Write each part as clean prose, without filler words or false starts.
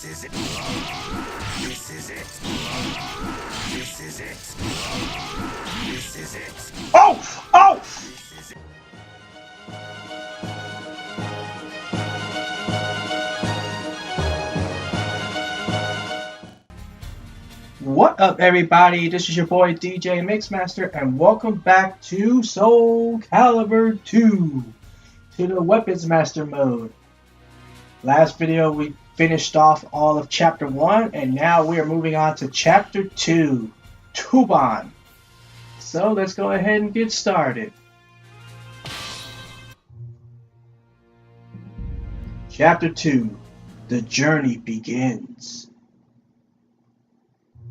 is it. This is it. This is it. This is it. Oh! Oh! This is it. What up, everybody? This is your boy DJ Mixmaster, and welcome back to Soul Calibur 2 to the Weapons Master mode. Last video we finished off all of Chapter 1, and now we are moving on to Chapter 2, Tuban. So let's go ahead and get started. Chapter 2, The Journey Begins.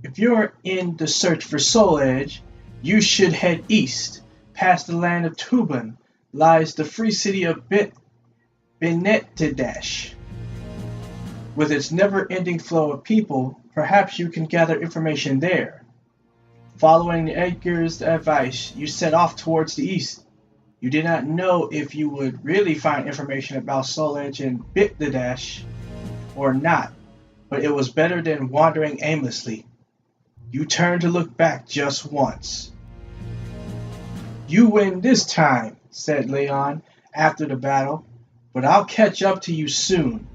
If you're in the search for Soul Edge, you should head east. Past the land of Tuban lies the free city of Benetidash. With its never-ending flow of people, perhaps you can gather information there. Following Edgar's advice, you set off towards the east. You did not know if you would really find information about Soul Edge in Benetidash or not, but it was better than wandering aimlessly. You turned to look back just once. "You win this time," said Leon after the battle, "but I'll catch up to you soon.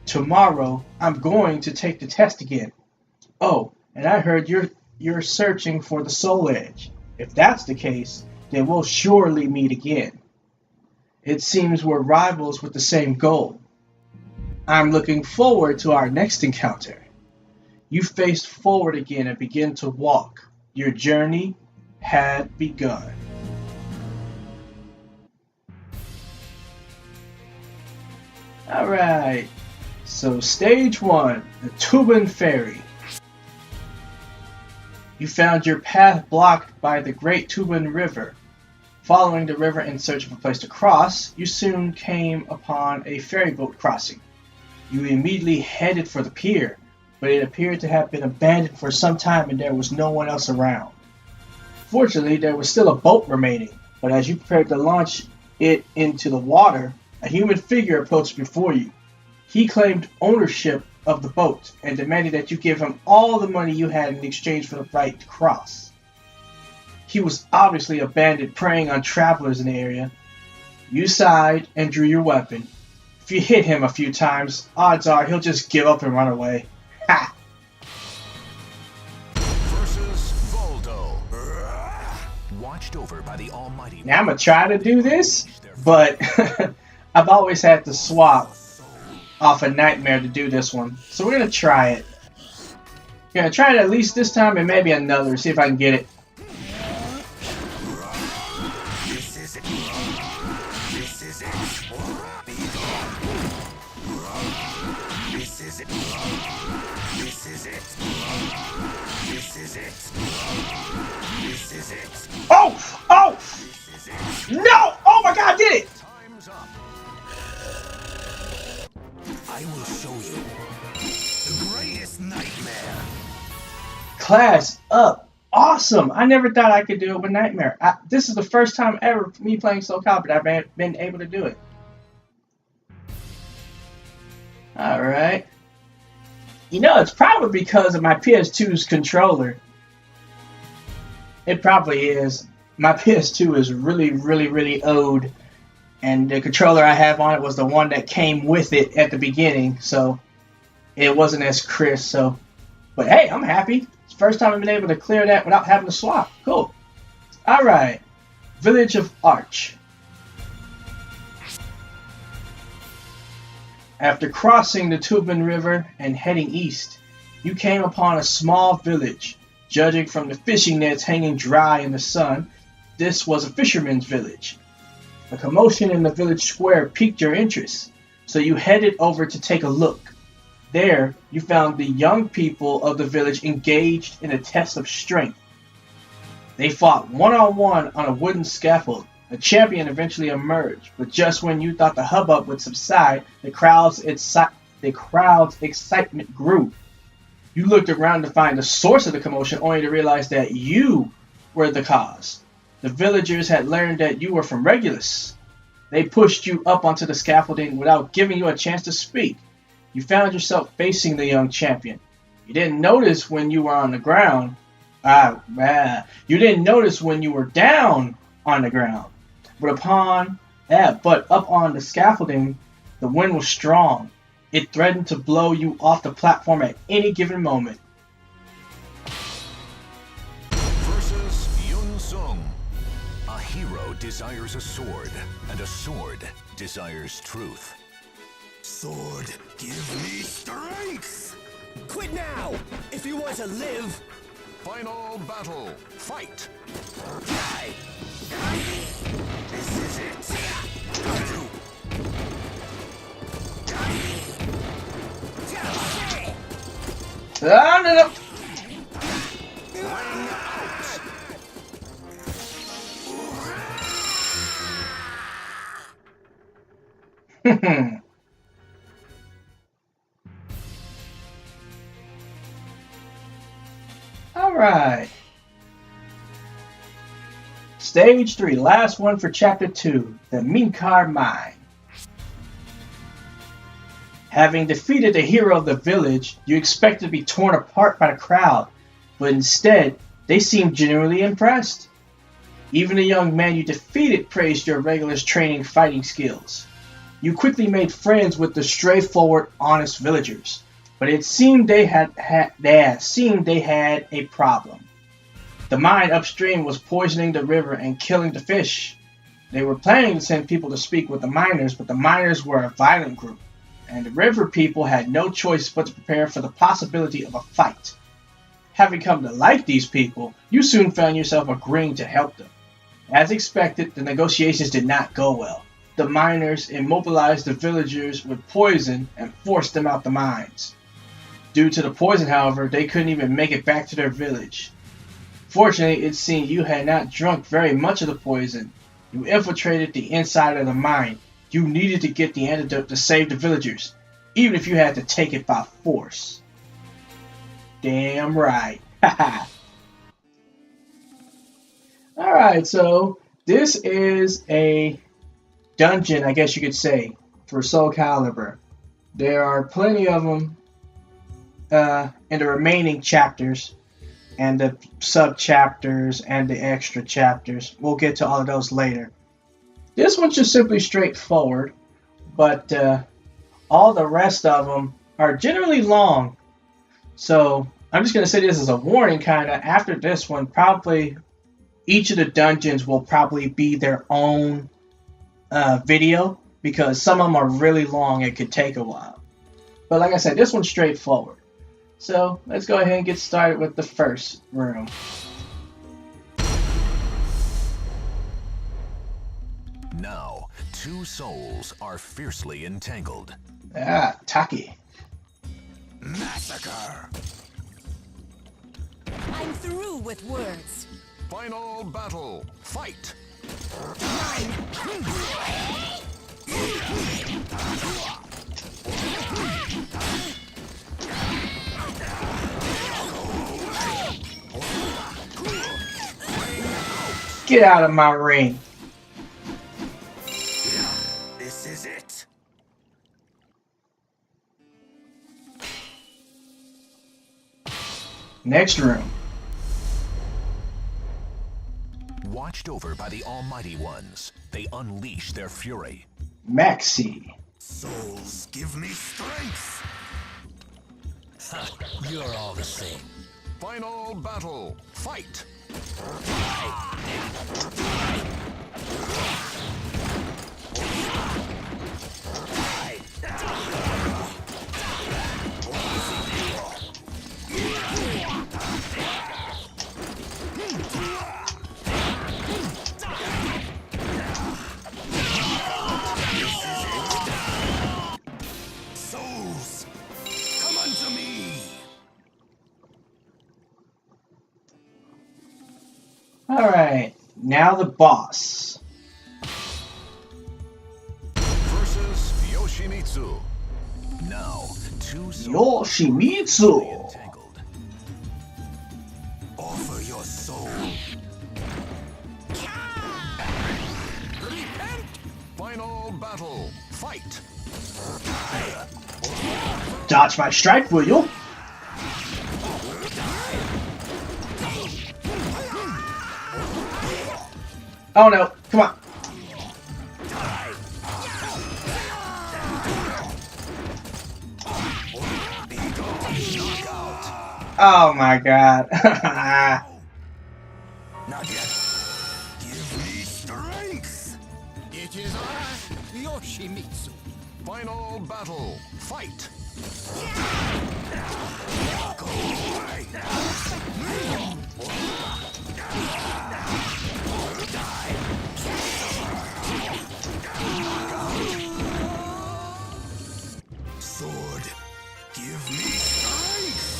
Tomorrow, I'm going to take the test again. Oh, and I heard you're searching for the Soul Edge. If that's the case, then we'll surely meet again. It seems we're rivals with the same goal. I'm looking forward to our next encounter." You faced forward again and began to walk. Your journey had begun. Alright, so stage 1, the Tuban Ferry. You found your path blocked by the Great Tuban River. Following the river in search of a place to cross, you soon came upon a ferry boat crossing. You immediately headed for the pier, but it appeared to have been abandoned for some time and there was no one else around. Fortunately, there was still a boat remaining, but as you prepared to launch it into the water, a human figure approached before you. He claimed ownership of the boat and demanded that you give him all the money you had in exchange for the right to cross. He was obviously a bandit preying on travelers in the area. You sighed and drew your weapon. If you hit him a few times, odds are he'll just give up and run away. Ha! Versus Voldo. Watched over by the Almighty. Now I'm gonna try to do this, but I've always had to swap off a Nightmare to do this one. So we're gonna try it. Gonna try it at least this time and maybe another, see if I can get it. This is it. This is it. This is it. This is it. This is it. This is it. Oh! Oh! This is it. No! Oh my god, I did it! Time's up. I will show you the greatest nightmare. Class up. Awesome! I never thought I could do it with Nightmare. This is the first time ever for me playing Soul Calibur that I've been able to do it. Alright. You know, it's probably because of my PS2's controller. It probably is. My PS2 is really old. And the controller I have on it was the one that came with it at the beginning. So, it wasn't as crisp. So, but hey, I'm happy. It's the first time I've been able to clear that without having to swap. Cool. Alright. Village of Arch. After crossing the Tuban River and heading east, you came upon a small village. Judging from the fishing nets hanging dry in the sun, this was a fisherman's village. A commotion in the village square piqued your interest, so you headed over to take a look. There, you found the young people of the village engaged in a test of strength. They fought one-on-one on a wooden scaffold. A champion eventually emerged, but just when you thought the hubbub would subside, the crowd's excitement grew. You looked around to find the source of the commotion, only to realize that you were the cause. The villagers had learned that you were from Regulus. They pushed you up onto the scaffolding without giving you a chance to speak. You found yourself facing the young champion. You didn't notice when you were on the ground. You didn't notice when you were down on the ground. But up on the scaffolding, the wind was strong. It threatened to blow you off the platform at any given moment. Versus Yun Sung. A hero desires a sword, and a sword desires truth. Sword, give me strength! Quit now, if you want to live. Final battle, fight! This is it! No. Alright. Stage 3, last one for Chapter 2, the Minkar Mine. Having defeated the hero of the village, you expected to be torn apart by the crowd, but instead, they seemed genuinely impressed. Even the young man you defeated praised your regular training fighting skills. You quickly made friends with the straightforward, honest villagers, but it seemed they had a problem. The mine upstream was poisoning the river and killing the fish. They were planning to send people to speak with the miners, but the miners were a violent group, and the river people had no choice but to prepare for the possibility of a fight. Having come to like these people, you soon found yourself agreeing to help them. As expected, the negotiations did not go well. The miners immobilized the villagers with poison and forced them out the mines. Due to the poison, however, they couldn't even make it back to their village. Fortunately, it seemed you had not drunk very much of the poison. You infiltrated the inside of the mine. You needed to get the antidote to save the villagers, even if you had to take it by force. Damn right. Alright, so this is a dungeon, I guess you could say, for Soul Calibur. There are plenty of them in the remaining chapters, and the sub-chapters, and the extra chapters. We'll get to all of those later. This one's just simply straightforward, but all the rest of them are generally long. So I'm just going to say this as a warning, kind of. After this one, probably each of the dungeons will probably be their own video, because some of them are really long. It could take a while. But like I said, this one's straightforward. So let's go ahead and get started with the first room. Now, two souls are fiercely entangled. Taki. Massacre! I'm through with words. Final battle, fight! Get out of my ring. This is it. Next room. Watched over by the Almighty Ones, they unleash their fury. Maxi. Souls, give me strength! You're all the same. Final battle, fight! Souls, come unto me! Alright, now the boss. Versus Yoshimitsu. Now, two souls Yoshimitsu. entangled. Offer your soul. Repent! Final battle, fight! Dodge my strike, will you? Oh no, come on. Oh my god. Not yet. Give me strength. It is I, Yoshimitsu. Final battle. Fight. Go away. Sword, give me strength.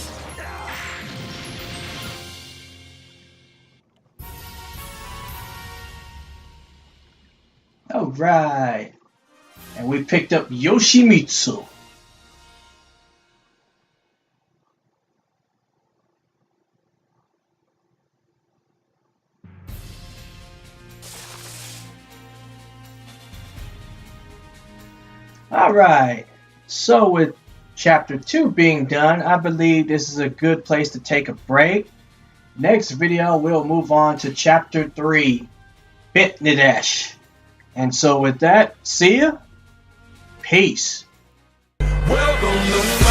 Alright. And we picked up Yoshimitsu. Alright. So with chapter 2 being done, I believe this is a good place to take a break. Next video, we'll move on to chapter 3, Bitnidash. And so with that, see ya. Peace. Welcome to